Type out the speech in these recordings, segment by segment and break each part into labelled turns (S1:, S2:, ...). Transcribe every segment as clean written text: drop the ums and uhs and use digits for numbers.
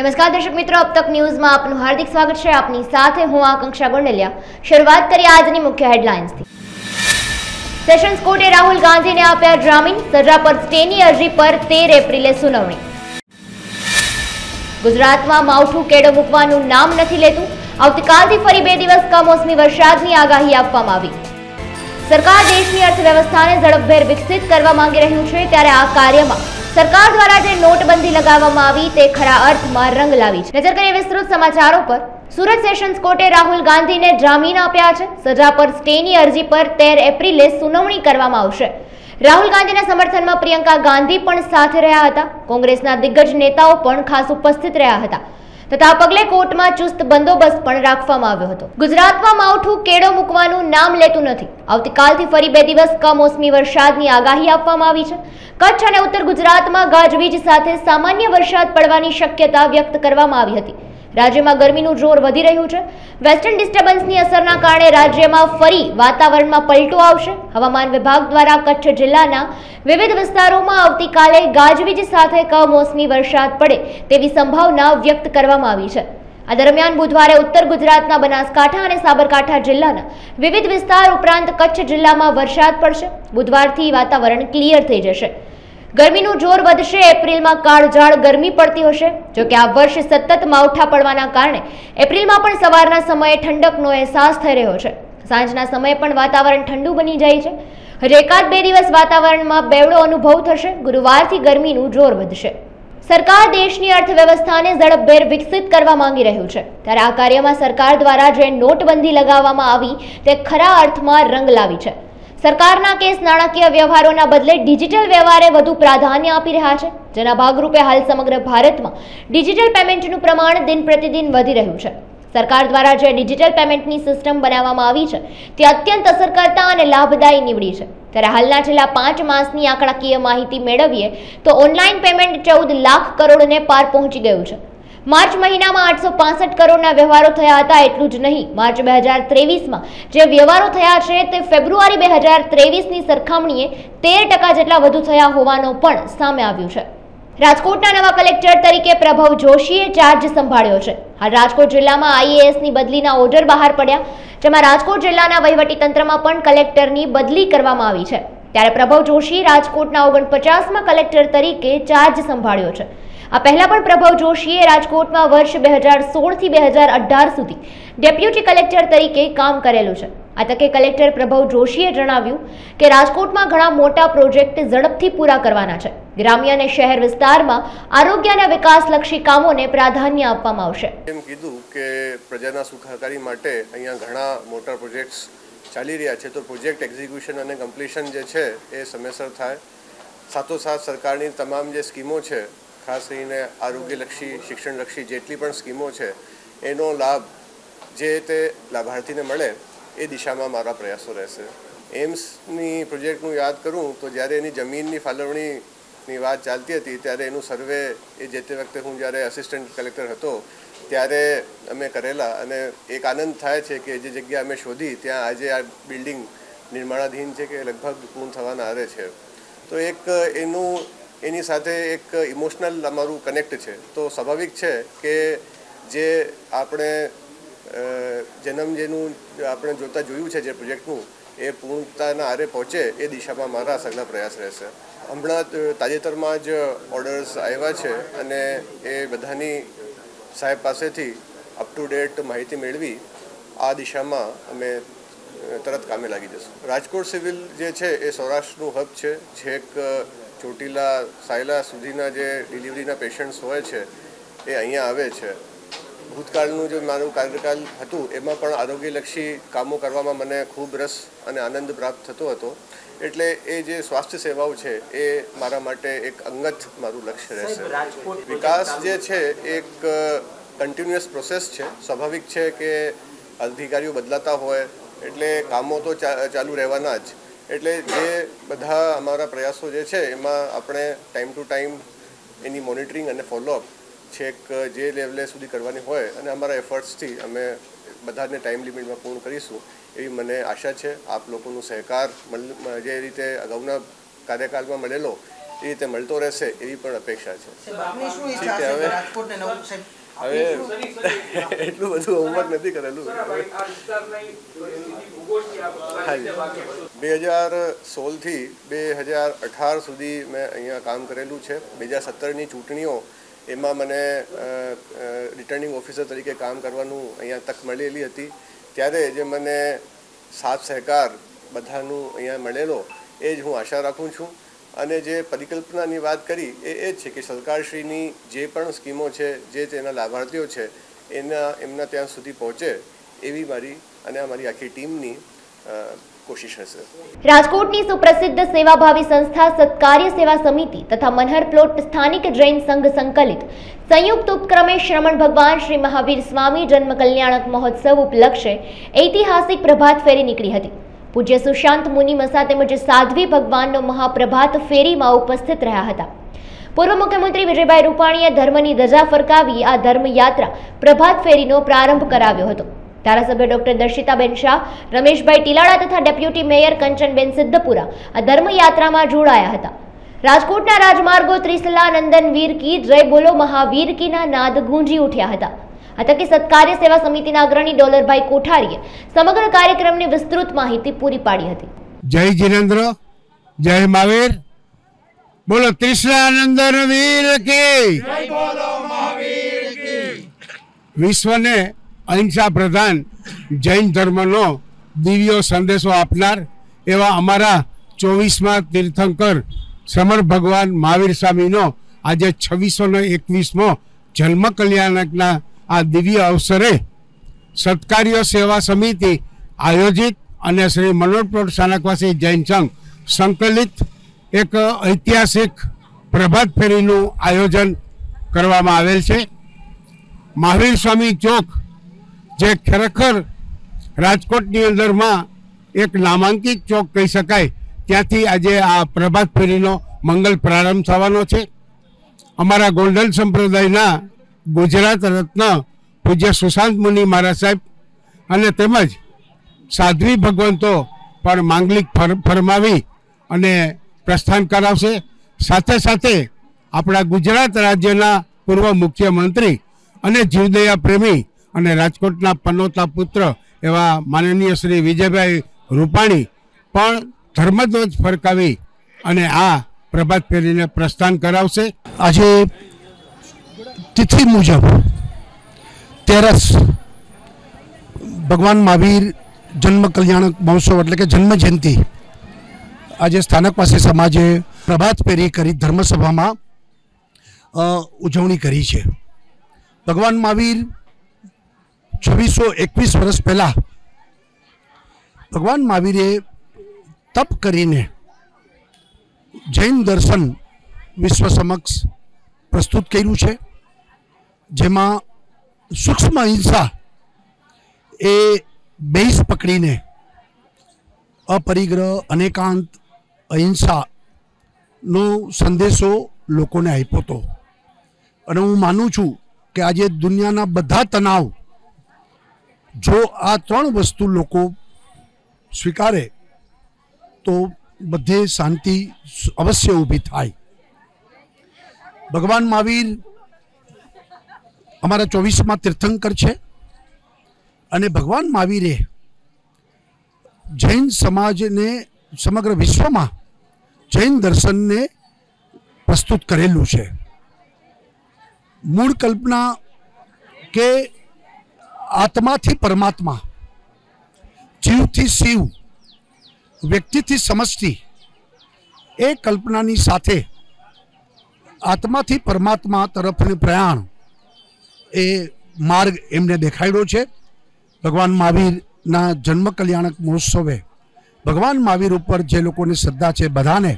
S1: नमस्कार दर्शक मित्रों, अब तक न्यूज में आपનું हार्दिक स्वागत है। आपनी સાથે હું આકાંક્ષા ગોંડલિયા। શરૂઆત કરીએ આજની મુખ્ય હેડલાઇન્સ થી। સેશન્સ કોર્ટે રાહુલ ગાંધીને આપ્યા જામીન, સજા પર સ્ટેની અરજી પર 13 એપ્રિલે સુનાવણી। ગુજરાતમાં માવઠું કેડો મૂકવાનું નામ નથી લેતું, આવતીકાલથી ફરી 2 દિવસ કમોસમી વરસાદની આગાહી આપવામાં આવી। સરકાર દેશની અર્થવ્યવસ્થાને ઝડપભેર વિકસિત કરવા માંગી રહ્યું છે, ત્યારે આ કાર્યમાં सरकार द्वारा जे नोटबंदी लगाववामां आवी ते खरा अर्थमां रंग लावी छे। नजर करीए विस्तृत समाचारों पर। सूरत सेशन्स कोर्टे राहुल गांधी ने जामीन आप्या छे। सजा पर स्टेनी अरजी पर 13 एप्रिले सुनावणी करवामां आवशे। राहुल गांधीना समर्थનમાં प्रियंका गांधी पण साथे રહ્યા હતા। કોંગ્રેસના દિગ્ગજ નેતાઓ પણ ખાસ ઉપસ્થિત રહ્યા હતા તથા પગલે કોર્ટમાં ચુસ્ત બંદોબસ્ત પણ રાખવામાં આવ્યો હતો। ગુજરાતમાં માવઠું કેડો મૂકવાનું નામ લેતું નથી, આવતીકાલથી ફરી 2 દિવસ કમોસમી વરસાદની આગાહી આપવામાં આવી છે। કચ્છ અને ઉત્તર ગુજરાતમાં ગાજવીજ સાથે સામાન્ય વરસાદ પડવાની શક્યતા વ્યક્ત કરવામાં આવી હતી। રાજ્યમાં ગરમીનું જોર વધી રહ્યું છે। વેસ્ટર્ન ડિસ્ટર્બન્સની અસરના કારણે રાજ્યમાં ફરી વાતાવરણમાં પલટો આવશે। હવામાન વિભાગ દ્વારા કચ્છ જિલ્લાના વિવિધ વિસ્તારોમાં આવતીકાલે ગાજવીજ સાથે કમોસમી વરસાદ પડે તેવી સંભાવના વ્યક્ત કરવામાં આવી છે। આ દરમિયાન બુધવારે ઉત્તર ગુજરાતના બનાસકાંઠા અને સાબરકાંઠા જિલ્લાના વિવિધ વિસ્તાર ઉપરાંત કચ્છ જિલ્લામાં વરસાદ પડશે। બુધવારથી વાતાવરણ ક્લિયર થઈ જશે। ગરમીનું જોર વધશે। એપ્રિલમાં કાળઝાળ ગરમી પડતી હશે। જો કે આ વર્ષ સતત માવઠા પડવાના કારણે એપ્રિલમાં પણ સવારના સમયે ઠંડકનો અહેસાસ થઈ રહ્યો છે। સાંજના સમયે પણ વાતાવરણ ઠંડુ બની જાય છે। હજી એકાદ 2 દિવસ વાતાવરણમાં બેવડો અનુભવ થશે। ગુરુવારથી ગરમીનું જોર વધશે। સરકાર દેશની અર્થવ્યવસ્થાને ઝડપભેર વિકસિત કરવા માંગી રહ્યું છે, ત્યારે આ કાર્યમાં સરકાર દ્વારા જે નોટબંધી લગાવવામાં આવી તે ખરા અર્થમાં રંગ લાવી છે। સરકારના કેસ નાણાકીય વ્યવહારોના બદલે ડિજિટલ વ્યવહારે વધુ પ્રાધાન્ય આપી રહ્યા છે, જેના ભાગરૂપે હાલ સમગ્ર ભારતમાં ડિજિટલ પેમેન્ટનું પ્રમાણ દિન પ્રતિદિન વધી રહ્યું છે। સરકાર દ્વારા જે ડિજિટલ પેમેન્ટની સિસ્ટમ બનાવવામાં આવી છે તે અત્યંત અસરકર્તા અને લાભદાયી નીવડી છે। ત્યારે હાલના છેલ્લા 5 માસની આંકડાકીય માહિતી મેળવીએ તો ઓનલાઈન પેમેન્ટ 14 લાખ કરોડને પાર પહોંચી ગયું છે। मार्च મહિનામાં 865 કરોડના વ્યવહારો થયા હતા। એટલું જ નહીં, માર્ચ 2023માં જે વ્યવહારો થયા છે તે ફેબ્રુઆરી 2023ની સરખામણીએ 13% જેટલા વધુ થયા હોવાનું પણ સામે આવ્યું છે। રાજકોટના નવા કલેક્ટર તરીકે પ્રભવ જોશીએ ચાર્જ સંભાળ્યો છે। હાલ રાજકોટ જિલ્લામાં આઈએએસની બદલીના ઓર્ડર બહાર પડ્યા, જેમાં રાજકોટ જિલ્લાના વહીવટી તંત્રમાં પણ કલેક્ટરની બદલી કરવામાં આવી છે। ત્યારે પ્રભવ જોશી રાજકોટના 49મા કલેક્ટર તરીકે ચાર્જ સંભાળ્યો છે। આ પહેલા પણ પ્રભવ જોશીએ રાજકોટમાં વર્ષ 2016 થી 2018 સુધી ડેપ્યુટી કલેક્ટર તરીકે કામ કરેલું છે। આ તકે કલેક્ટર પ્રભવ જોશીએ જણાવ્યું કે રાજકોટમાં ઘણા મોટા પ્રોજેક્ટ ઝડપથી પૂરા કરવાના છે। ગ્રામ્ય અને શહેર વિસ્તારમાં આરોગ્યના વિકાસલક્ષી કામોને પ્રાધાન્ય આપવામાં આવશે।
S2: એમ કીધું કે પ્રજાના સુખાકારી માટે અહીંયા ઘણા મોટા પ્રોજેક્ટ્સ ચાલી રહ્યા છે, તો પ્રોજેક્ટ એક્ઝિક્યુશન અને કમ્પ્લીશન જે છે એ સમયસર થાય। સાથોસાથ સરકારની તમામ જે સ્કીમો છે, ખાસ કરીને આરોગ્યલક્ષી શિક્ષણલક્ષી જેટલી પણ સ્કીમો છે એનો લાભ જે તે લાભાર્થીને મળે એ દિશામાં મારા પ્રયાસો રહેશે। એમ્સની પ્રોજેક્ટનું યાદ કરું તો જ્યારે એની જમીનની ફાળવણીની વાત ચાલતી હતી ત્યારે એનું સર્વે એ જે તે વખતે હું જ્યારે આસિસ્ટન્ટ કલેક્ટર હતો ત્યારે અમે કરેલા, અને એક આનંદ થાય છે કે જે જગ્યા અમે શોધી ત્યાં આજે આ બિલ્ડિંગ નિર્માણાધીન છે કે લગભગ પૂર્ણ થવાના આરે છે। તો એક એની સાથે એક ઇમોશનલ અમારું કનેક્ટ છે। તો સ્વાભાવિક છે કે જે આપણે જન્મ જેનું આપણે જોયું છે જે પ્રોજેક્ટનું એ પૂર્ણતાના આરે પહોંચે એ દિશામાં મારા સઘળા પ્રયાસ રહેશે। હમણાં તાજેતરમાં જ ઓર્ડર્સ આવ્યા છે અને એ બધાની સાહેબ પાસેથી અપ ટુ ડેટ માહિતી મેળવી આ દિશામાં અમે તરત કામે લાગી જશું। રાજકોટ સિવિલ જે છે એ સૌરાષ્ટ્રનું હબ છે। છેક ચોટીલા સાયલા સુધીના જે ડિલિવરીના પેશન્ટ્સ હોય છે એ અહીંયા આવે છે। ભૂતકાળનું જે મારું કાર્યકાલ હતું એમાં પણ આરોગ્યલક્ષી કામો કરવામાં મને ખૂબ રસ અને આનંદ પ્રાપ્ત થતો હતો, એટલે એ જે સ્વાસ્થ્ય સેવાઓ છે એ મારા માટે એક અંગત મારું લક્ષ્ય રહેશે। વિકાસ જે છે એક કન્ટિન્યુઅસ પ્રોસેસ છે। સ્વાભાવિક છે કે અધિકારીઓ બદલાતા હોય એટલે કામો તો ચાલુ રહેવાના જ, એટલે જે બધા અમારા પ્રયાસો જે છે એમાં આપણે time to time any monitoring અને ફોલોઅપ છેક જે લેવલે સુધી કરવાની હોય અને અમારા એફર્ટ્સથી અમે બધાને ટાઈમ લિમિટમાં પૂર્ણ કરીશું એવી મને આશા છે। આપ લોકોનો સહકાર જે રીતે અગાઉના કાર્યકાળમાં મળેલો એ રીતે મળતો રહેશે એવી પણ અપેક્ષા છે. હવે એટલું બધું હોમવર્ક નથી કરેલું. 2016થી 2018 સુધી મેં અહીંયા કામ કરેલું છે. 2017ની ચૂંટણીઓ એમાં મને રિટર્નિંગ ઓફિસર તરીકે કામ કરવાનું અહીંયા તક મળેલી હતી. ત્યારે જે મને સાથ સહકાર બધાનું અહીંયા મળેલો એ જ હું આશા રાખું છું. અને જે પરિકલ્પનાની વાત કરી એ જ છે કે સરકારશ્રીની જે પણ સ્કીમો છે, જે તેના લાભાર્થીઓ છે એમના ત્યાં સુધી પહોંચે એવી મારી અને અમારી આખી ટીમની કોશિશ હશે.
S1: રાજકોટની સુપ્રસિદ્ધ સેવાભાવી સંસ્થા સત્કાર્ય સેવા સમિતિ તથા મનહર પ્લોટ સ્થાનિક જૈન સંઘ સંકલિત સંયુક્ત ઉપક્રમે શ્રમણ ભગવાન શ્રી મહાવીર સ્વામી જન્મ કલ્યાણક મહોત્સવ ઉપલક્ષે ઐતિહાસિક પ્રભાત ફેરી નીકળી હતી. પૂજ્ય સુશાંત મુનિ મસા તેમજ સાધ્વી ભગવાનનો મહાપ્રભાત ફેરીમાં ઉપસ્થિત રહ્યા હતા. પૂર્વ મુખ્યમંત્રી વિજયભાઈ રૂપાણીએ ધર્મની ધજા ફરકાવી આ ધર્મયાત્રા પ્રભાત ફેરીનો પ્રારંભ કરાવ્યો હતો. ધારાસભ્ય ડોક્ટર દર્શિતાબેન શાહ, રમેશભાઈ ટીલાળા તથા ડેપ્યુટી મેયર કંચનબેન સિદ્ધપુરા આ ધર્મયાત્રામાં જોડાયા હતા. રાજકોટના રાજમાર્ગો ત્રિસલા નંદન વીર કી જય બોલો મહાવીર કીના નાદ ગુંજી ઉઠ્યા હતા. આ તકે સત્કાર્ય સેવા સમિતિના અગ્રણી ડોલરભાઈ કોઠારીએ સમગ્ર કાર્યક્રમની વિસ્તૃત માહિતી પૂરી પાડી હતી.
S3: જય જીનેન્દ્ર, જય મહાવીર, બોલો ત્રિસલા નંદન વીર કી જય બોલો મહાવીર કી. વિશ્વને અહિંસા પ્રધાન જૈન ધર્મનો દિવ્ય સંદેશો આપનાર એવા અમારા 24મા તીર્થંકર શ્રમણ ભગવાન મહાવીર સ્વામીનો આજે 2621મો જન્મ કલ્યાણકના આ દિવ્ય અવસરે સત્કાર્ય સેવા સમિતિ આયોજિત અને શ્રી મનોહર પ્લોટ સ્થાનકવાસી જૈન સંઘ સંકલિત એક ઐતિહાસિક પ્રભાત ફેરીનું આયોજન કરવામાં આવેલ છે. મહાવીર સ્વામી ચોક જે ખરેખર રાજકોટની અંદરમાં એક નામાંકિત ચોક કહી શકાય, ત્યાંથી આજે આ પ્રભાત ફેરીનો મંગલ પ્રારંભ થવાનો છે. અમારા ગોંડલ સંપ્રદાયના ગુજરાત રત્ન પૂજ્ય સુશાંત મુનિ મહારાજ સાહેબ અને તેમજ સાધ્વી ભગવંતો પણ માંગલિક ફરમાવી અને પ્રસ્થાન કરાવશે. સાથે સાથે આપણા ગુજરાત રાજ્યના પૂર્વ મુખ્યમંત્રી અને જીવદયા પ્રેમી અને રાજકોટના પનોતા પુત્ર એવા માનનીય શ્રી વિજયભાઈ રૂપાણી પણ ધર્મધ્વજ ફરકાવી અને આ પ્રભાત ફેરીને પ્રસ્થાન કરાવશે.
S4: આજે તિથિ મુજબ 13 ભગવાન મહાવીર જન્મ કલ્યાણક મહોત્સવ એટલે કે જન્મ જયંતિ આજે સ્થાનકવાસી સમાજે પ્રભાત ફેરી કરી ધર્મસભામાં ઉજવણી કરી છે. ભગવાન મહાવીર 2621 વર્ષ પહેલાં ભગવાન મહાવીરે તપ કરીને જૈન દર્શન વિશ્વ સમક્ષ પ્રસ્તુત કર્યું છે, જેમાં સૂક્ષ્મ અહિંસા એ બેઝ પકડીને અપરિગ્રહ અનેકાંત અહિંસાનો સંદેશો લોકોને આપ્યો હતો. અને હું માનું છું કે આજે દુનિયાના બધા તણાવ જો આ 3 વસ્તુ લોકો સ્વીકારે તો બધે શાંતિ અવશ્ય ઊભી થાય. ભગવાન મહાવીર અમારા 24મા તીર્થંકર છે અને ભગવાન મહાવીરે જૈન સમાજને સમગ્ર વિશ્વમાં જૈન દર્શનને પ્રસ્તુત કરેલું છે. મૂળ કલ્પના કે આત્માથી પરમાત્મા, જીવથી શિવ, વ્યક્તિથી સમષ્ટિ, એ કલ્પનાની સાથે આત્માથી પરમાત્મા તરફનું પ્રયાણ એ માર્ગ એમને દેખાડ્યો છે. ભગવાન મહાવીરના જન્મ કલ્યાણક મહોત્સવે ભગવાન મહાવીર ઉપર જે લોકોની શ્રદ્ધા છે બધાને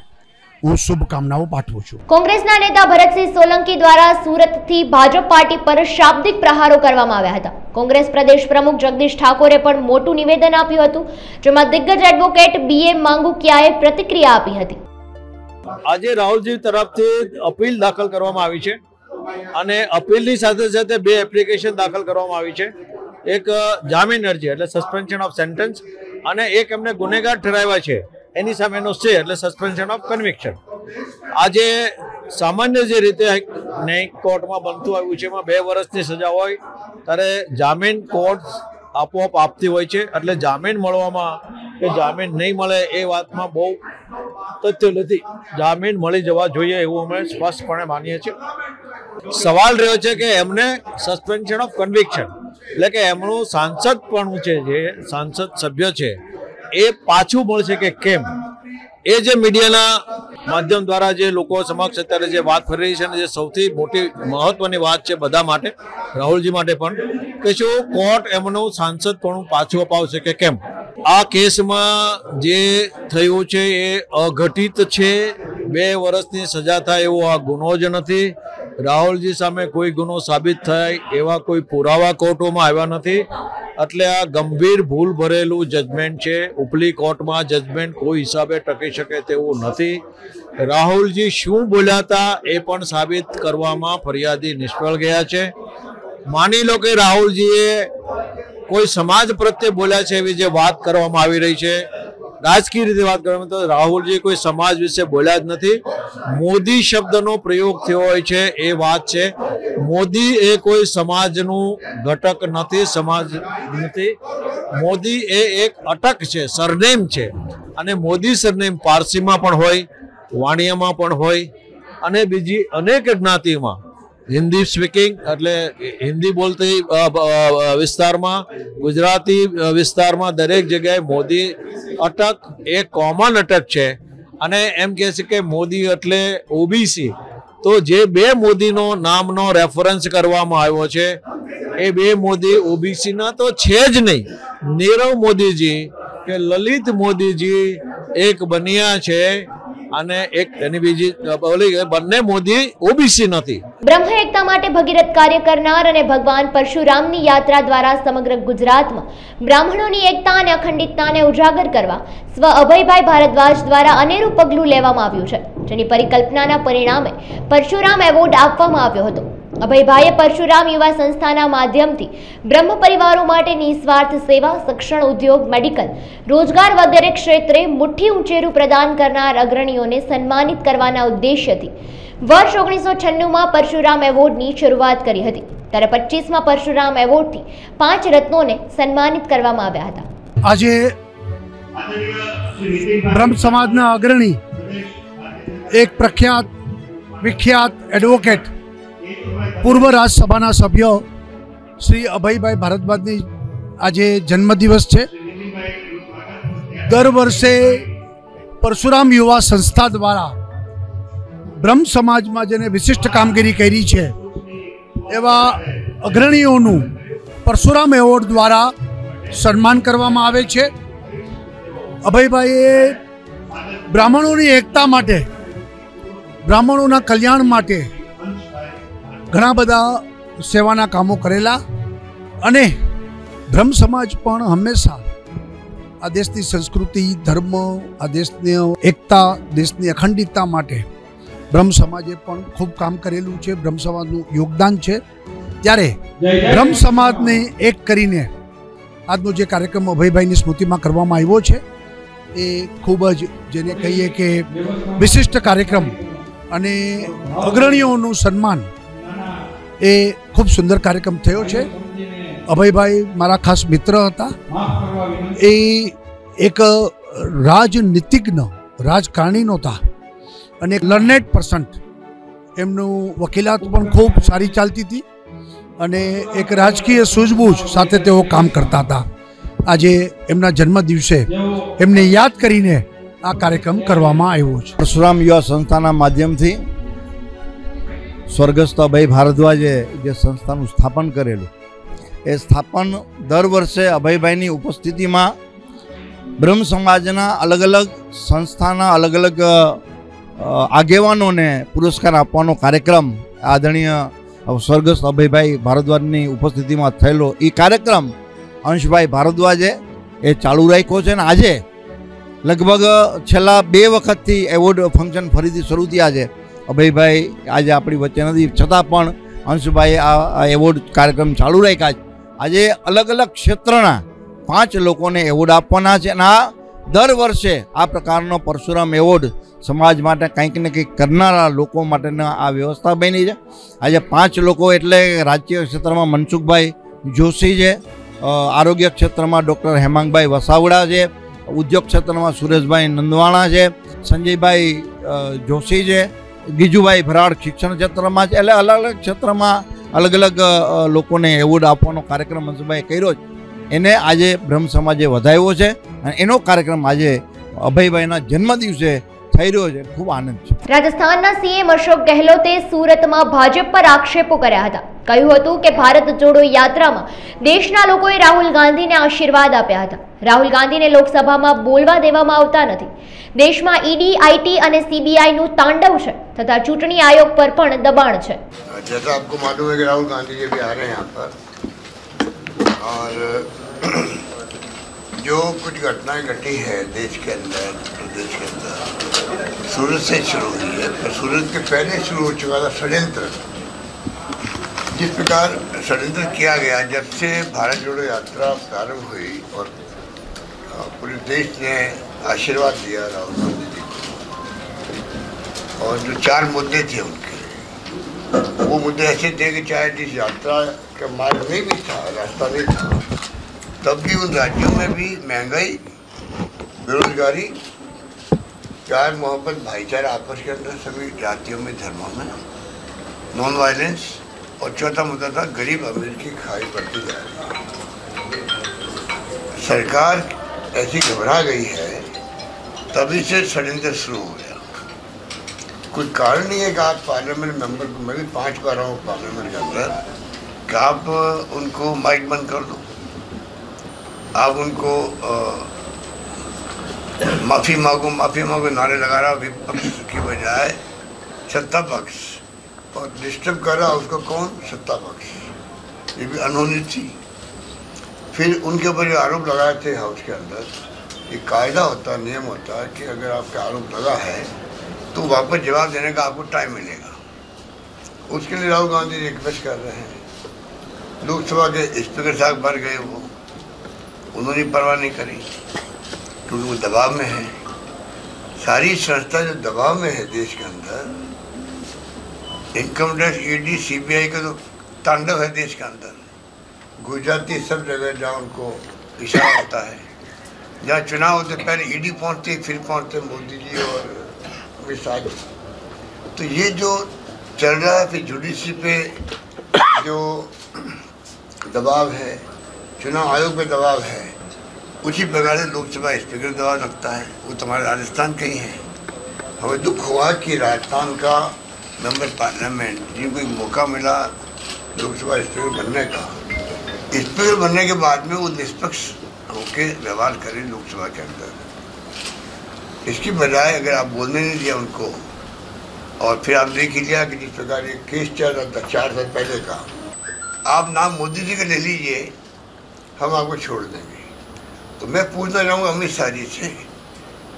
S4: હું શુભકામનાઓ પાઠવું છું.
S1: કોંગ્રેસના નેતા ભરતસિંહ સોલંકી દ્વારા સુરતથી ભાજપ પાર્ટી પર શાબ્દિક પ્રહારો કરવામાં આવ્યા હતા. કોંગ્રેસ પ્રદેશ પ્રમુખ જગદીશ ઠાકોરે પણ મોટું નિવેદન આપ્યું હતું, જેમાં દિગ્ગજ એડવોકેટ BM માંગુકિયાએ પ્રતિક્રિયા આપી હતી.
S5: આજે રાહુલજી તરફથી અપીલ દાખલ કરવામાં આવી છે અને અપીલની સાથે સાથે 2 એપ્લિકેશન દાખલ કરવામાં આવી છે. એક જામીન અરજી એટલે સસ્પેન્શન ઓફ સેન્ટન્સ અને એક એમને ગુનેગાર ઠરાવ્યા છે એની સામેનો સ્ટે એટલે સસ્પેન્શન ઓફ કન્વિક્શન. આજે સામાન્ય જે રીતે ન્યાયિક કોર્ટમાં બનતું આવ્યું છે એમાં 2 વર્ષની સજા હોય ત્યારે જામીન કોર્ટ આપોઆપ આપતી હોય છે, એટલે જામીન મળવામાં કે જામીન નહીં મળે એ વાતમાં બહુ તથ્ય નથી. જામીન મળી જવા જોઈએ એવું અમે સ્પષ્ટપણે માનીએ છીએ. સવાલ રહ્યો છે કે એમને સસ્પેન્શન ઓફ કન્વિક્શન એટલે કે એમનું સાંસદપણું છે, જે સાંસદ સભ્ય છે એ પાછું મળશે કે કેમ, એ જે મીડિયાના માધ્યમ દ્વારા જે લોકો સમક્ષ અત્યારે જે વાત કરી રહી છે અને જે સૌથી મોટી મહત્વની વાત છે બધા માટે, રાહુલજી માટે પણ, કે શું કોર્ટ એમનું સાંસદપણું પાછું અપાવશે કે કેમ. આ કેસમાં જે થયું છે એ અઘટિત છે. 2 વર્ષની સજા થાય એવો આ ગુનો જ નથી. રાહુલજી સામે કોઈ ગુનો સાબિત થાય એવા કોઈ પુરાવા કોર્ટોમાં આવ્યા નથી. એટલે આ ગંભીર ભૂલ ભરેલું જજમેન્ટ છે. ઉપલી કોર્ટમાં જજમેન્ટ કોઈ હિસાબે ટકી શકે તેવું નથી. રાહુલજી શું બોલ્યા હતા એ પણ સાબિત કરવામાં ફરિયાદી નિષ્ફળ ગયા છે. માની લો કે રાહુલજીએ કોઈ સમાજ પ્રત્યે બોલ્યા છે એવી જે વાત કરવામાં આવી રહી છે, રાજકીય રીતે વાત કરવામાં તો રાહુલજી કોઈ સમાજ વિશે બોલ્યા જ નથી. મોદી શબ્દનો પ્રયોગ થયો હોય છે એ વાત છે. મોદી એ કોઈ સમાજનું ઘટક નથી, સમાજ નથી. મોદી એ એક અટક છે, સરનેમ છે. અને મોદી સરનેમ પારસીમાં પણ હોય, વાણિયામાં પણ હોય અને બીજી અનેક જ્ઞાતિમાં, હિન્દી સ્પીકિંગ એટલે હિન્દી બોલતી વિસ્તારમાં, ગુજરાતી વિસ્તારમાં દરેક જગ્યાએ મોદી અટક એ કોમન અટક છે. અને એમ કહે છે કે મોદી એટલે ઓબીસી, તો જે 2 મોદીનો નામનો રેફરન્સ કરવામાં આવ્યો છે એ 2 મોદી ઓબીસીના તો છે જ નહીં. નીરવ મોદીજી કે લલિત મોદીજી એક બન્યા છે અને એક એની બીજી બંને મોદી ઓબીસી નથી.
S1: બ્રહ્મ એકતા માટે ભગીરથ કાર્ય કરનાર અને ભગવાન પરશુરામની યાત્રા દ્વારા સમગ્ર ગુજરાતમાં બ્રાહ્મણોની એકતા અને અખંડિતતાને ઉજાગર કરવા સ્વ અભયભાઈ ભારદ્વાજ દ્વારા અનેરું પગલું લેવામાં આવ્યું છે, જેની પરિકલ્પનાના પરિણામે પરશુરામ એવોર્ડ આપવામાં આવ્યો હતો. અભયભાઈએ પરશુરામ યુવા સંસ્થાના માધ્યમથી બ્રહ્મ પરિવારો માટે નિસ્વાર્થ સેવા, શિક્ષણ, ઉદ્યોગ, મેડિકલ, રોજગાર વગેરે ક્ષેત્રે મુઠ્ઠી ઉંચેરું પ્રદાન કરનાર અગ્રણીઓને સન્માનિત કરવાના ઉદ્દેશ્યથી વર્ષ 1996માં પરશુરામ એવોર્ડની શરૂઆત કરી હતી. ત્યારે 25માં પરશુરામ એવોર્ડથી 5 રત્નોને સન્માનિત કરવામાં આવ્યા હતા.
S4: આજે બ્રહ્મ સમાજના અગ્રણી, એક પ્રખ્યાત વિખ્યાત એડવોકેટ, પૂર્વ રાજ્યસભાના સભ્ય શ્રી અભયભાઈ ભારદ્વાજની આજે જન્મદિવસ છે. દર વર્ષે પરશુરામ યુવા સંસ્થા દ્વારા બ્રહ્મ સમાજમાં જેને વિશિષ્ટ કામગીરી કરી છે એવા અગ્રણીઓનું પરશુરામ એવોર્ડ દ્વારા સન્માન કરવામાં આવે છે. અભયભાઈએ બ્રાહ્મણોની એકતા માટે, બ્રાહ્મણોના કલ્યાણ માટે ઘણા બધા સેવાના કામો કરેલા અને બ્રહ્મ સમાજ પણ હંમેશા આ દેશની સંસ્કૃતિ, ધર્મ, આ દેશની એકતા, દેશની અખંડિતતા માટે બ્રહ્મ સમાજે પણ ખૂબ કામ કરેલું છે. બ્રહ્મ સમાજનું યોગદાન છે. ત્યારે બ્રહ્મ સમાજને એક કરીને આજનો જે કાર્યક્રમ અભયભાઈની સ્મૃતિમાં કરવામાં આવ્યો છે એ ખૂબ જ, જેને કહીએ કે વિશિષ્ટ કાર્યક્રમ અને અગ્રણીઓનું સન્માન, એ ખૂબ સુંદર કાર્યક્રમ થયો છે. અભયભાઈ મારા ખાસ મિત્ર હતા. એ એક રાજનીતિજ્ઞ, રાજકારણી નહોતા અને લર્નેડ પર્સન્ટ. એમનું વકીલાત પણ ખૂબ સારી ચાલતી હતી અને એક રાજકીય સૂઝબૂઝ સાથે તેઓ કામ કરતા હતા. આજે એમના જન્મ દિવસે એમને યાદ કરીને આ કાર્યક્રમ કરવામાં આવ્યો છે.
S6: પરશુરામ યુવા સંસ્થાના માધ્યમથી સ્વર્ગસ્થ અભય ભારદ્વાજે જે સંસ્થાનું સ્થાપન કરેલું, એ સ્થાપન દર વર્ષે અભયભાઈની ઉપસ્થિતિમાં બ્રહ્મ સમાજના અલગ અલગ સંસ્થાના અલગ અલગ આગેવાનોને પુરસ્કાર આપવાનો કાર્યક્રમ આદરણીય સ્વર્ગસ્થ અભયભાઈ ભારદ્વાજની ઉપસ્થિતિમાં થયેલો. એ કાર્યક્રમ અંશભાઈ ભારદ્વાજે એ ચાલુ રાખ્યો છે. અને આજે લગભગ છેલ્લા 2 વખતથી એવોર્ડ ફંક્શન ફરીથી શરૂ થયા છે. અભયભાઈ આજે આપણી વચ્ચે નથી, છતાં પણ અંશભાઈએ આ એવોર્ડ કાર્યક્રમ ચાલુ રાખ્યા છે. આજે અલગ અલગ ક્ષેત્રના 5 લોકોને એવોર્ડ આપવાના છે. અને આ દર વર્ષે આ પ્રકારનો પરશુરામ એવોર્ડ સમાજ માટે કંઈક ને કંઈક કરનારા લોકો માટેના આ વ્યવસ્થા બની છે. આજે 5 લોકો એટલે રાજકીય ક્ષેત્રમાં મનસુખભાઈ જોશી છે, આરોગ્ય ક્ષેત્રમાં ડૉક્ટર હેમાંગભાઈ વસાવડા છે, ઉદ્યોગ ક્ષેત્રમાં સુરેશભાઈ નંદવાણા છે, સંજયભાઈ જોશી છે, ગીજુભાઈ ભરાડ શિક્ષણ ક્ષેત્રમાં છે. એટલે અલગ અલગ ક્ષેત્રમાં અલગ અલગ લોકોને એવોર્ડ આપવાનો કાર્યક્રમ મનસુખભાઈએ કર્યો છે. એને આજે બ્રહ્મ સમાજે વધાવ્યો છે અને એનો કાર્યક્રમ આજે અભયભાઈના જન્મદિવસે થઈ રહ્યો છે. ખૂબ આનંદ છે.
S1: રાજસ્થાનના સીએમ અશોક ગહેલોતે સુરતમાં ભાજપ પર આક્ષેપો કર્યા હતા. કહ્યું હતું કે ભારત જોડો યાત્રામાં દેશના લોકોએ રાહુલ ગાંધીને આશીર્વાદ આપ્યા હતા. રાહુલ ગાંધીને લોકસભામાં બોલવા દેવામાં આવતા નથી. દેશમાં ઈડી, આઈટી અને સીબીઆઈનું તાંડવ છે તથા ચૂંટણી આયોગ પર પણ દબાણ છે.
S7: जैसा आपको मालूम है कि राहुल गांधी जी भी आ रहे हैं यहाँ पर और जो कुछ घटनाएं घटी है देश के अंदर, प्रदेश के अंदर, सूरत से शुरू हुई है. पर सूरत के पहले शुरू हो चुका था षड्यंत्र. जिस प्रकार षड्यंत्र किया गया जब से भारत जोड़ो यात्रा प्रारंभ हुई और पूरे देश ने आशीर्वाद दिया राहुल गांधी जी को, और जो 4 मुद्दे थे उनके, वो मुद्दे ऐसे थे कि चाहे जिस यात्रा का मार्ग नहीं भी था, रास्ता नहीं था, तब भी उन राज्यों में भी महंगाई, बेरोजगारी, प्यार मोहब्बत भाईचारा आपस के अंदर सभी जातियों में, धर्मों में, नॉन वायलेंस, और चौथा मुद्दा था गरीब अमीर की खाई बढ़ती जा रही है. सरकार ऐसी घबरा गई है, तभी से षड्यंत्र शुरू हो गया. कोई कारण नहीं है कि आप पार्लियामेंट मेंबर को, मैं भी 5 बार रहा हूँ पार्लियामेंट के अंदर, कि आप उनको माइक बंद कर दो, आप उनको माफ़ी मांगो नारे लगा रहा विपक्ष की बजाय सत्ता पक्ष, और डिस्टर्ब कर रहा उसको कौन? सत्ता पक्ष. ये भी अनहोनी थी. फिर उनके ऊपर जो आरोप लगाए थे हाउस के अंदर, ये कायदा होता है, नियम होता है कि अगर आपका आरोप लगा है तो वापस जवाब देने का आपको टाइम मिलेगा. उसके लिए राहुल गांधी रिक्वेस्ट कर रहे हैं. लोकसभा के स्पीकर साहब भर गए, वो उन्होंने परवाह नहीं करी क्योंकि वो दबाव में है. सारी संस्था जो दबाव में है देश के अंदर, इनकम टैक्स, ईडी, सीबीआई का तो तांडव है देश के अंदर. गुजराती सब जगह जहाँ उनको इशारा होता है, जहाँ चुनाव होते पहले ईडी पहुँचते फिर पहुँचते मोदी जी और अमित शाह जी. तो ये जो चल रहा है, फिर जुडिशरी पे जो दबाव है, चुनाव आयोग पे दबाव है, उसी प्रकार से लोकसभा स्पीकर दबाव लगता है. वो तुम्हारे राजस्थान के ही हैं. हमें दुख हुआ कि राजस्थान का मेंबर पार्लियामेंट जिनको एक मौका मिला लोकसभा स्पीकर बनने का, स्पीकर बनने के बाद में वो निष्पक्ष होकर व्यवहार करें लोकसभा के अंदर. इसकी बजाय अगर आप बोलने नहीं दिया उनको, और फिर आप देख लिया कि जिस प्रकार ये केस चल रहा था 4 साल पहले का, आप नाम मोदी जी का ले लीजिए, हम आपको छोड़ देंगे. तो मैं पूछना चाहूँगा अमित शाह जी से,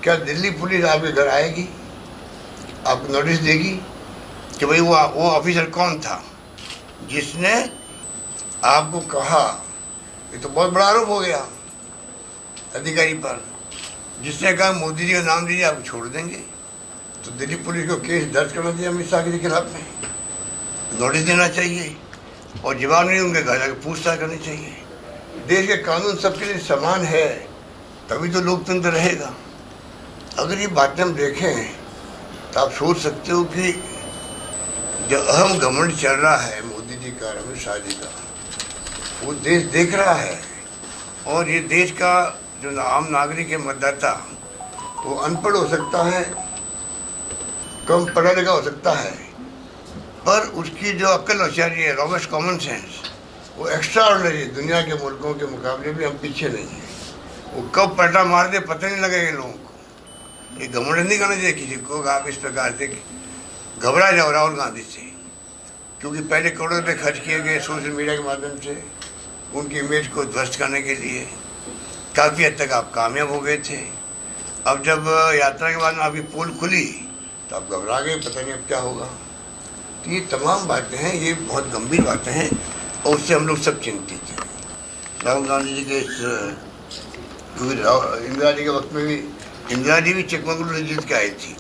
S7: क्या दिल्ली पुलिस आपके घर आएगी, आपको नोटिस देगी कि भाई वो ऑफिसर कौन था जिसने आपको कहा? ये तो बहुत बड़ा आरोप हो गया अधिकारी पर, जिसने कहा मोदी जी का नाम दीजिए आपको छोड़ देंगे. तो दिल्ली पुलिस को केस दर्ज करना चाहिए अमित शाह के खिलाफ में, नोटिस देना चाहिए, और जवाब नहीं उनके घर जाकर पूछताछ करनी चाहिए. देश के कानून सबके लिए समान है, तभी तो लोकतंत्र रहेगा. अगर ये बातें हम देखें तो आप सोच सकते हो कि जो अहम घमंड चल रहा है मोदी जी का, अमित शाह जी का, वो देश देख रहा है. और ये देश का जो आम नागरिक है, मतदाता, वो अनपढ़ हो सकता है, कम पढ़ा लिखा हो सकता है, पर उसकी जो अक्ल होशियारी है, रॉबस्ट कॉमन सेंस, वो एक्स्ट्रा ऑर्डिनरी. दुनिया के मुल्कों के मुकाबले भी हम पीछे नहीं हैं. वो कब पलटा मार दे पता नहीं लगेगा लोगों को. ये घमंड नहीं करना चाहिए किसी को आप इस प्रकार से घबरा जाओ राहुल गांधी से, क्योंकि पहले करोड़ों रुपये खर्च किए गए सोशल मीडिया के माध्यम से उनकी इमेज को ध्वस्त करने के लिए. काफ़ी हद तक आप कामयाब हो गए थे. अब जब यात्रा के बाद में आपकी पोल खुली तो आप घबरा गए, पता नहीं अब क्या होगा. तो ये तमाम बातें हैं, ये बहुत गंभीर बातें हैं, और उससे हम लोग सब चिंतित हैं. राहुल गांधी जी के इस क्योंकि इंदिरा जी के वक्त में भी इंदिरा जी भी चिकमंगलुरु जीत के आई थी,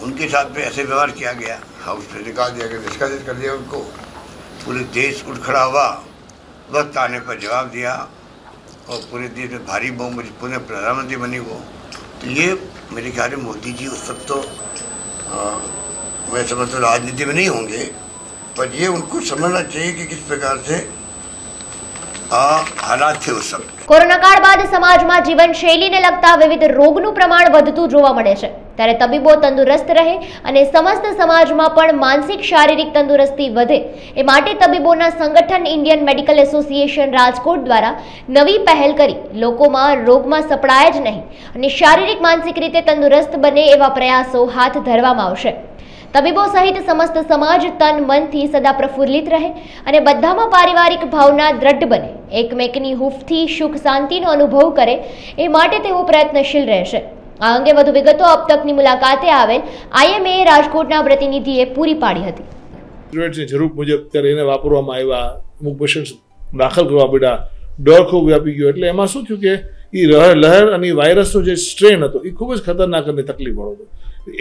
S7: उनके साथ में ऐसे व्यवहार किया गया, हाउस से निकाल दिया गया, निष्कासित कर दिया उनको। पूरे देश उठ खड़ा हुआ, वक्त आने पर जवाब दिया और पूरे देश में भारी बहुमत पुनः प्रधानमंत्री बनी वो। तो ये मेरे ख्याल में मोदी जी उस वक्त तो मैं समझता हूँ राजनीति में नहीं होंगे, पर ये उनको समझना चाहिए कि किस प्रकार से હાલાત છે ઉસ સમય।
S1: કોરોના કાળ બાદ સમાજમાં જીવનશૈલીને લગતા વિવિધ રોગનું પ્રમાણ વધતું જોવા મળે છે, ત્યારે તબીબો તંદુરસ્ત રહે અને સમસ્ત સમાજમાં પણ માનસિક શારીરિક તંદુરસ્તી વધે એ માટે તબીબોના સંગઠન ઇન્ડિયન મેડિકલ એસોસિએશન રાજકોટ દ્વારા નવી પહેલ કરી લોકોમાં રોગમાં સપડાય જ નહીં અને શારીરિક માનસિક રીતે તંદુરસ્ત બને એવા પ્રયાસો હાથ ધરવામાં આવશે। તબીબો સહિત સમસ્ત સમાજ તન મનથી સદા પ્રફુલ્લિત રહે અને બધામાં પારિવારિક ભાવના દ્રઢ બને, એકમેકની હૂંફથી સુખ શાંતિનો અનુભવ કરે એ માટે તેઓ પ્રયત્નશીલ રહેશે। આ અંગે વધુ વિગતો અબ તકની મુલાકાતે આવેલ આઈએમએ રાજકોટના પ્રતિનિધિએ પૂરી પાડી હતી।
S8: જરૂર મુજબ ત્યારે એને વાપરવામાં આવ્યા, અમુક પેશન્ટ દાખલ કરવા પડ્યા, ડર ખૂબ વ્યાપી ગયો, એટલે એમાં શું થયું કે એ લહેર અને વાયરસનો જે સ્ટ્રેન હતો એ ખૂબ જ ખતરનાક અને તકલીફવાળો હતો।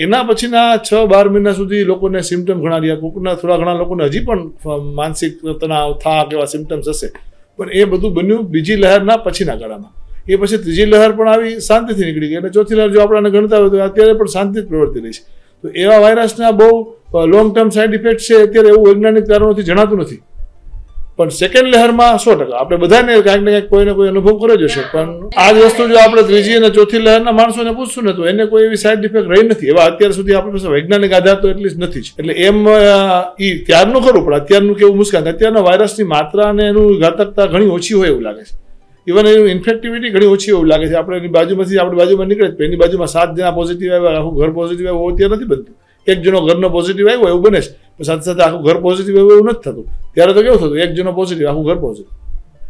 S8: એના પછીના 6-12 મહિના સુધી લોકોને સિમ્ટમ ઘણા રહ્યા, કોઈકના થોડા ઘણા લોકોને હજી પણ માનસિક તણાવ, થાક એવા સિમ્ટમ્સ હશે, પણ એ બધું બન્યું બીજી લહેરના પછીના ગાળામાં। એ પછી ત્રીજી લહેર પણ આવી, શાંતિથી નીકળી ગઈ, અને ચોથી લહેર જો આપણને ગણતા હોય તો અત્યારે પણ શાંતિ જ પ્રવર્તી રહી છે। તો એવા વાયરસના બહુ લોંગ ટર્મ સાઇડ ઇફેક્ટ છે અત્યારે એવું વૈજ્ઞાનિક કારણોથી જણાતું નથી, પણ સેકન્ડ લહેરમાં 100% આપણે બધાને કાંઈક ને કાંઈક કોઈને કોઈ અનુભવ કર્યો જ હશે। પણ આ જ વસ્તુ જો આપણે ત્રીજી અને ચોથી લહેરના માણસોને પૂછશું ને તો એને કોઈ એવી સાઇડ ઇફેક્ટ રહી નથી, એવા અત્યાર સુધી આપણી પાસે વૈજ્ઞાનિક આધાર તો એટલીસ્ટ નથી જ। એટલે એમ એ ત્યારનું ખરું, પણ અત્યારનું કેવું મુશ્કેલ, અત્યારના વાયરસની માત્રા અને એનું ઘાતકતા ઘણી ઓછી હોય એવું લાગે છે, ઇવન એનું ઇન્ફેક્ટિવિટી ઘણી ઓછી એવું લાગે છે। આપણે એની બાજુમાંથી આપણી બાજુમાં નીકળે તો એની બાજુમાં 7 જણા પોઝિટિવ આવ્યા, આખું ઘર પોઝિટિવ આવ્યું અત્યારે નથી બનતું, એક જણો ઘરનો પોઝિટિવ આવ્યો એવું બને છે, સાથે સાથે આખું ઘર પોઝિટિવ આવ્યું એવું નથી થતું। ત્યારે તો કેવું થતું, એક જણો પોઝિટિવ આખું ઘર પોઝિટિવ,